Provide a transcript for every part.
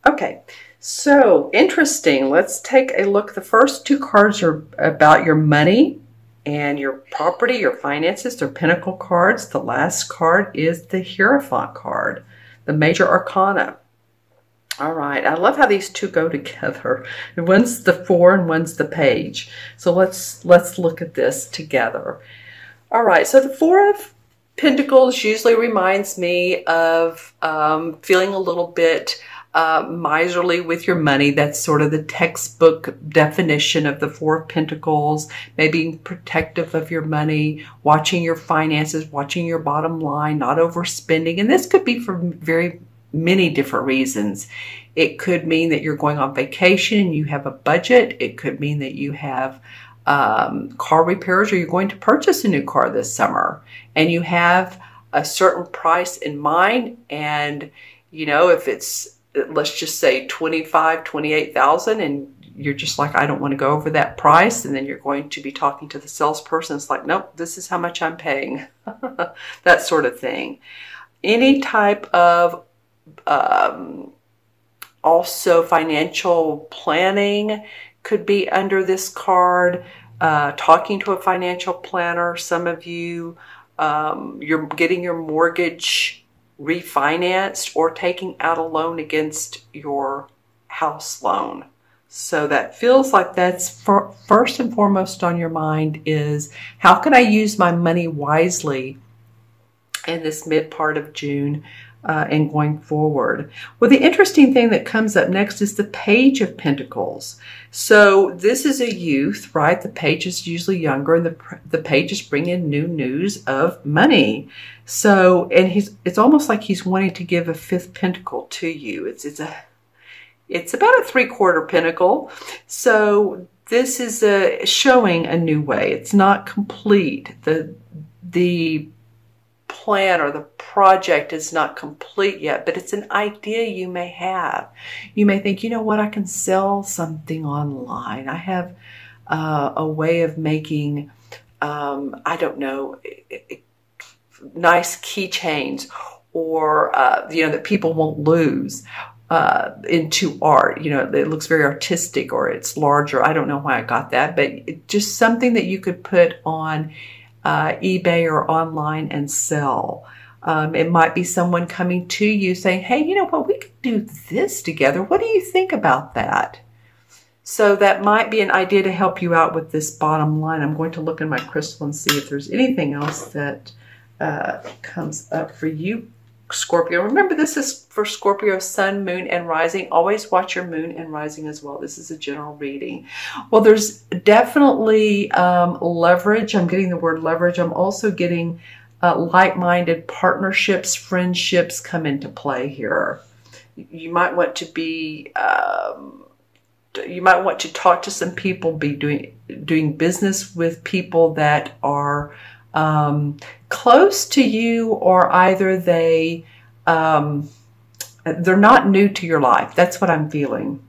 Okay, so interesting. Let's take a look. The first two cards are about your money and your property, your finances. They're Pentacle cards. The last card is the Hierophant card, the Major Arcana. All right, I love how these two go together. One's the Four and one's the Page. So let's look at this together. All right, so the Four of Pentacles usually reminds me of feeling a little bit miserly with your money. That's sort of the textbook definition of the Four of Pentacles. Maybe being protective of your money, watching your finances, watching your bottom line, not overspending. And this could be for very many different reasons. It could mean that you're going on vacation and you have a budget. It could mean that you have car repairs, or you're going to purchase a new car this summer and you have a certain price in mind. And you know, if it's, let's just say 28,000, and you're just like, I don't want to go over that price. And then you're going to be talking to the salesperson. It's like, nope, this is how much I'm paying. That sort of thing. Any type of also financial planning could be under this card. Talking to a financial planner. Some of you, you're getting your mortgage refinanced or taking out a loan against your house loan. So that feels like that's first and foremost on your mind is, how can I use my money wisely in this mid part of June and going forward? Well, the interesting thing that comes up next is the Page of Pentacles. So this is a youth, right? The Page is usually younger, and the Page is bringing new news of money. So, and it's almost like he's wanting to give a fifth pentacle to you. It's about a 3/4 pentacle. So this is showing a new way. It's not complete. The plan or the project is not complete yet, but it's an idea you may have. You may think, you know what, I can sell something online. I have a way of making, I don't know, nice keychains, or, you know, that people won't lose into art. You know, it looks very artistic, or it's larger. I don't know why I got that, but just something that you could put on eBay or online and sell. It might be someone coming to you saying, hey, you know what, we could do this together. What do you think about that? So that might be an idea to help you out with this bottom line. I'm going to look in my crystal and see if there's anything else that comes up for you, Scorpio. Remember, this is for Scorpio, sun, moon, and rising. Always watch your moon and rising as well. This is a general reading. Well, there's definitely leverage. I'm getting the word leverage. I'm also getting like-minded partnerships, friendships come into play here. You might want to be, you might want to talk to some people, be doing business with people that are close to you, or either they're not new to your life. That's what I'm feeling.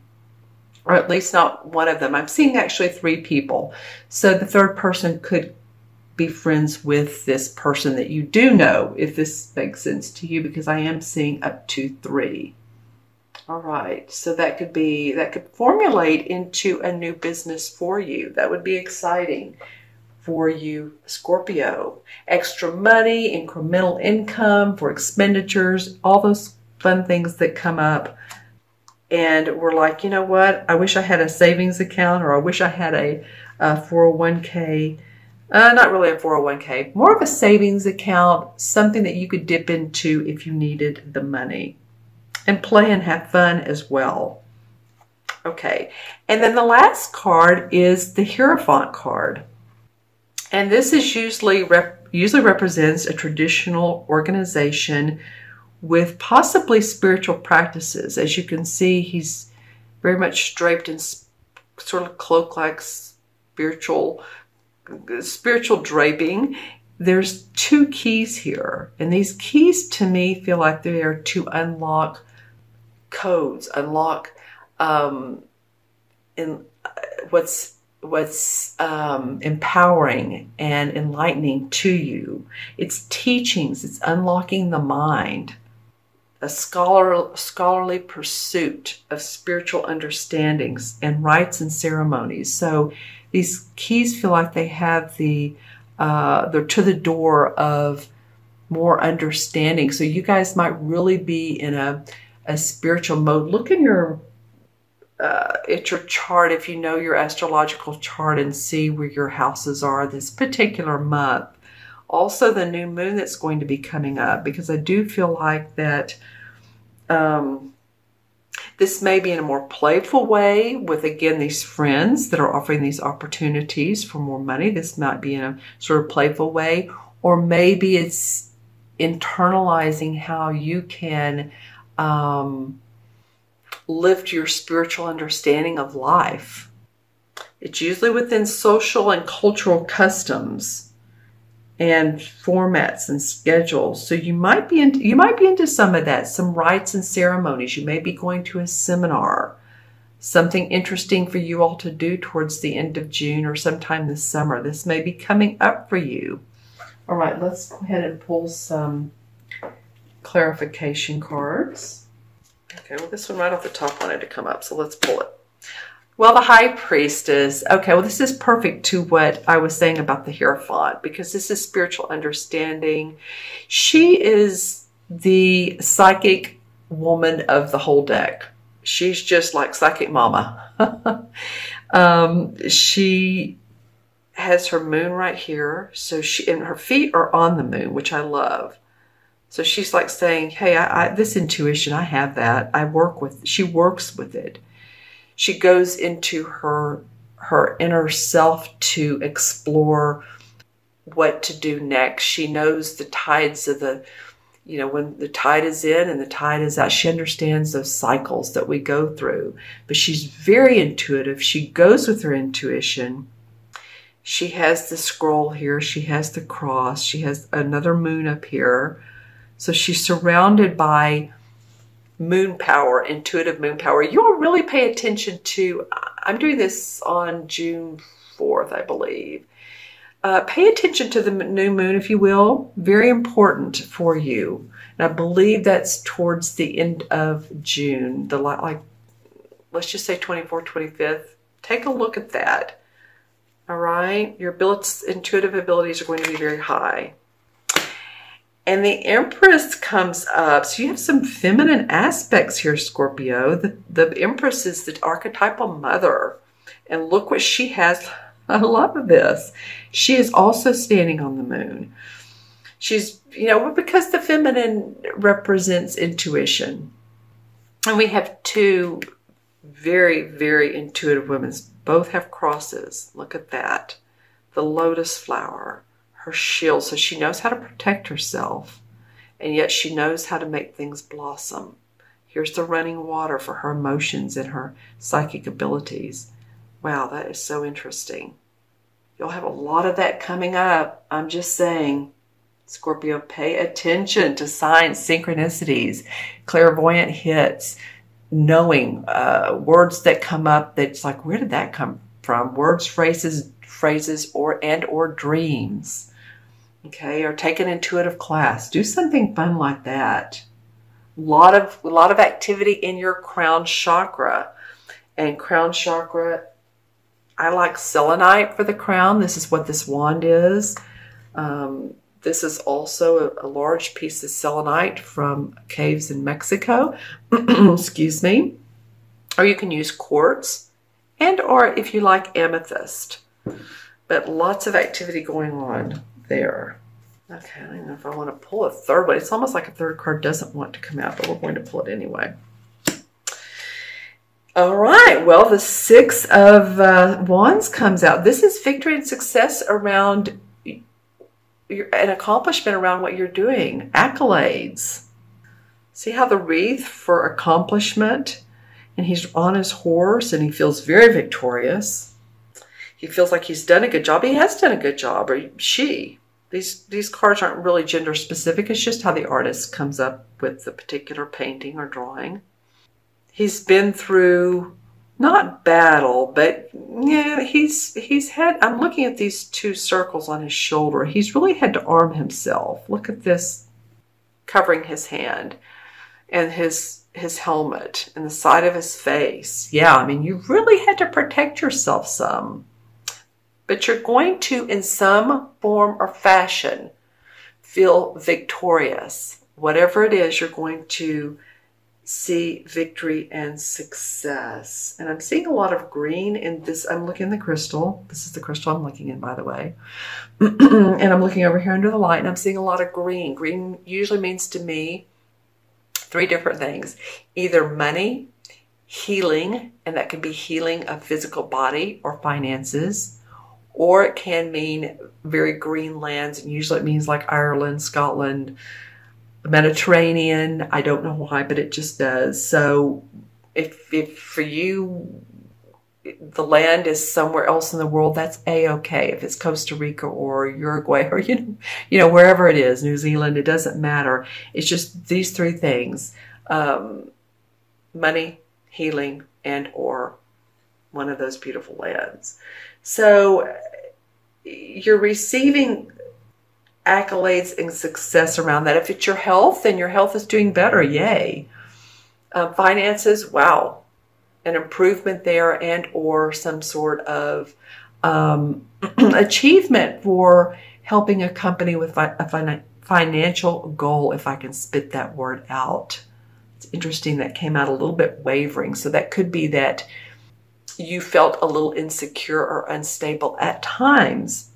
Or at least not one of them. I'm seeing actually 3 people. So the third person could be friends with this person that you do know, if this makes sense to you, because I am seeing up to 3. All right, so that could formulate into a new business for you. That would be exciting for you, Scorpio. Extra money, incremental income for expenditures, all those fun things that come up. And we're like, you know what? I wish I had a savings account, or I wish I had a 401k. Not really a 401k, more of a savings account, something that you could dip into if you needed the money. And play and have fun as well. Okay, and then the last card is the Hierophant card. And this is usually represents a traditional organization with possibly spiritual practices. As you can see, he's very much draped in sort of cloak-like spiritual draping. There's 2 keys here, and these keys to me feel like they are to unlock codes, unlock in what's empowering and enlightening to you. It's teachings. It's unlocking the mind. a scholarly pursuit of spiritual understandings and rites and ceremonies. So these keys feel like they have they're to the door of more understanding. So you guys might really be in a spiritual mode. Look in your at your chart, if you know your astrological chart, and see where your houses are this particular month. Also the new moon that's going to be coming up, because I do feel like that this may be in a more playful way with, again, these friends that are offering these opportunities for more money. This might be in a sort of playful way, or maybe it's internalizing how you can lift your spiritual understanding of life. It's usually within social and cultural customs and formats and schedules. So you might be into some of that, some rites and ceremonies. You may be going to a seminar, something interesting for you all to do towards the end of June or sometime this summer. This may be coming up for you. All right, let's go ahead and pull some clarification cards. Okay, well, this one right off the top wanted to come up, so let's pull it. Well, the High Priestess. Okay, well, this is perfect to what I was saying about the Hierophant, because this is spiritual understanding. She is the psychic woman of the whole deck. She's just like Psychic Mama. She has her moon right here, so and her feet are on the moon, which I love. So she's like saying, hey, this intuition, I have that. She works with it. She goes into her inner self to explore what to do next. She knows the tides of when the tide is in and the tide is out. She understands those cycles that we go through. But she's very intuitive. She goes with her intuition. She has the scroll here. She has the cross. She has another moon up here. So she's surrounded by moon power, intuitive moon power. You'll really pay attention to, I'm doing this on June 4th, I believe. Pay attention to the new moon, if you will. Very important for you. And I believe that's towards the end of June. Let's just say 24th, 25th. Take a look at that. All right? Your intuitive abilities are going to be very high. And the Empress comes up. So you have some feminine aspects here, Scorpio. The Empress is the archetypal mother. And look what she has. I love this. She is also standing on the moon. She's, because the feminine represents intuition. And we have two very, very intuitive women. Both have crosses. Look at that. The lotus flower. Her shield, so she knows how to protect herself, and yet she knows how to make things blossom. Here's the running water for her emotions and her psychic abilities. Wow, that is so interesting. You'll have a lot of that coming up. I'm just saying, Scorpio, pay attention to signs, synchronicities, clairvoyant hits, knowing words that come up that's like, where did that come from? Words, phrases, or dreams. Okay, or take an intuitive class. Do something fun like that. A lot of activity in your crown chakra. And crown chakra, I like selenite for the crown. This is what this wand is. This is also a large piece of selenite from caves in Mexico. Excuse me. Or you can use quartz, or if you like, amethyst. But lots of activity going on there. Okay, I don't know if I want to pull a third one. It's almost like a third card doesn't want to come out, but we're going to pull it anyway. All right, well, the Six of Wands comes out. This is victory and success around an accomplishment around what you're doing. Accolades. See how the wreath for accomplishment, and he's on his horse and he feels very victorious. He feels like he's done a good job. He has done a good job, or she. These cards aren't really gender specific. It's just how the artist comes up with the particular painting or drawing. He's been through, not battle, but yeah, he's had, I'm looking at these two circles on his shoulder. He's really had to arm himself. Look at this covering his hand. and his helmet and the side of his face. Yeah, I mean, you really had to protect yourself some. But you're going to, in some form or fashion, feel victorious. Whatever it is, you're going to see victory and success. And I'm seeing a lot of green in this. I'm looking at the crystal. This is the crystal I'm looking in, by the way. And I'm looking over here under the light, and I'm seeing a lot of green. Green usually means to me 3 different things. Either money, healing, and that could be healing of physical body or finances, or it can mean very green lands, and usually it means like Ireland, Scotland, the Mediterranean. I don't know why, but it just does. So if for you the land is somewhere else in the world, that's a-okay. If it's Costa Rica or Uruguay or wherever it is, New Zealand, it doesn't matter. It's just these 3 things: money, healing, and or one of those beautiful lands. So you're receiving accolades and success around that. If it's your health, then your health is doing better. Yay. Finances, wow. An improvement there, and or some sort of achievement for helping a company with a financial goal, if I can spit that word out. It's interesting that came out a little bit wavering. So that could be that you felt a little insecure or unstable at times.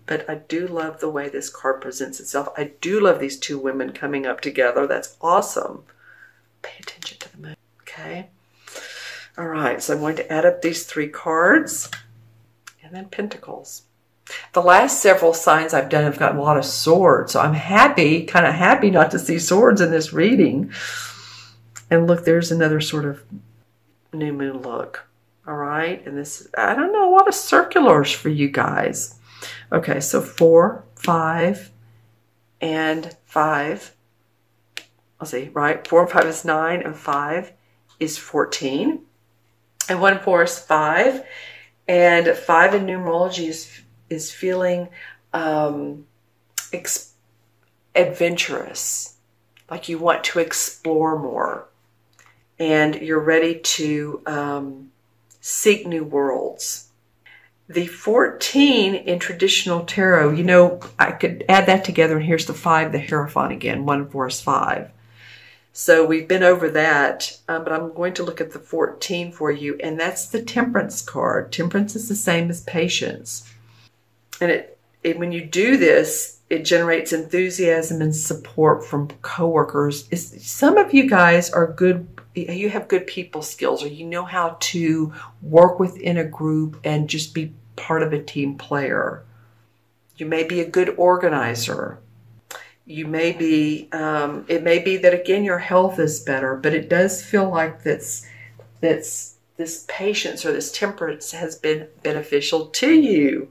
But I do love the way this card presents itself. I do love these 2 women coming up together. That's awesome. Pay attention to the moon. Okay. All right. So I'm going to add up these 3 cards. And then Pentacles. The last several signs I've done have gotten a lot of swords. So I'm happy, kind of happy not to see swords in this reading. And look, there's another sort of new moon look. All right. And this, I don't know, a lot of circulars for you guys. Okay, so 4, 5, and 5. I'll see, right? 4 and 5 is 9, and 5 is 14. And 1 and 4 is 5. And 5 in numerology is feeling adventurous, like you want to explore more. And you're ready to seek new worlds. The 14 in traditional tarot, I could add that together, and here's the 5, the Hierophant again. 1 and 4 is 5. So we've been over that, but I'm going to look at the 14 for you, and that's the Temperance card. Temperance is the same as patience. And when you do this, it generates enthusiasm and support from coworkers. Some of you guys are good. You have good people skills, or you know how to work within a group and just be part of a team player. You may be a good organizer. You may be, it may be that again, your health is better, but it does feel like this patience or this temperance has been beneficial to you.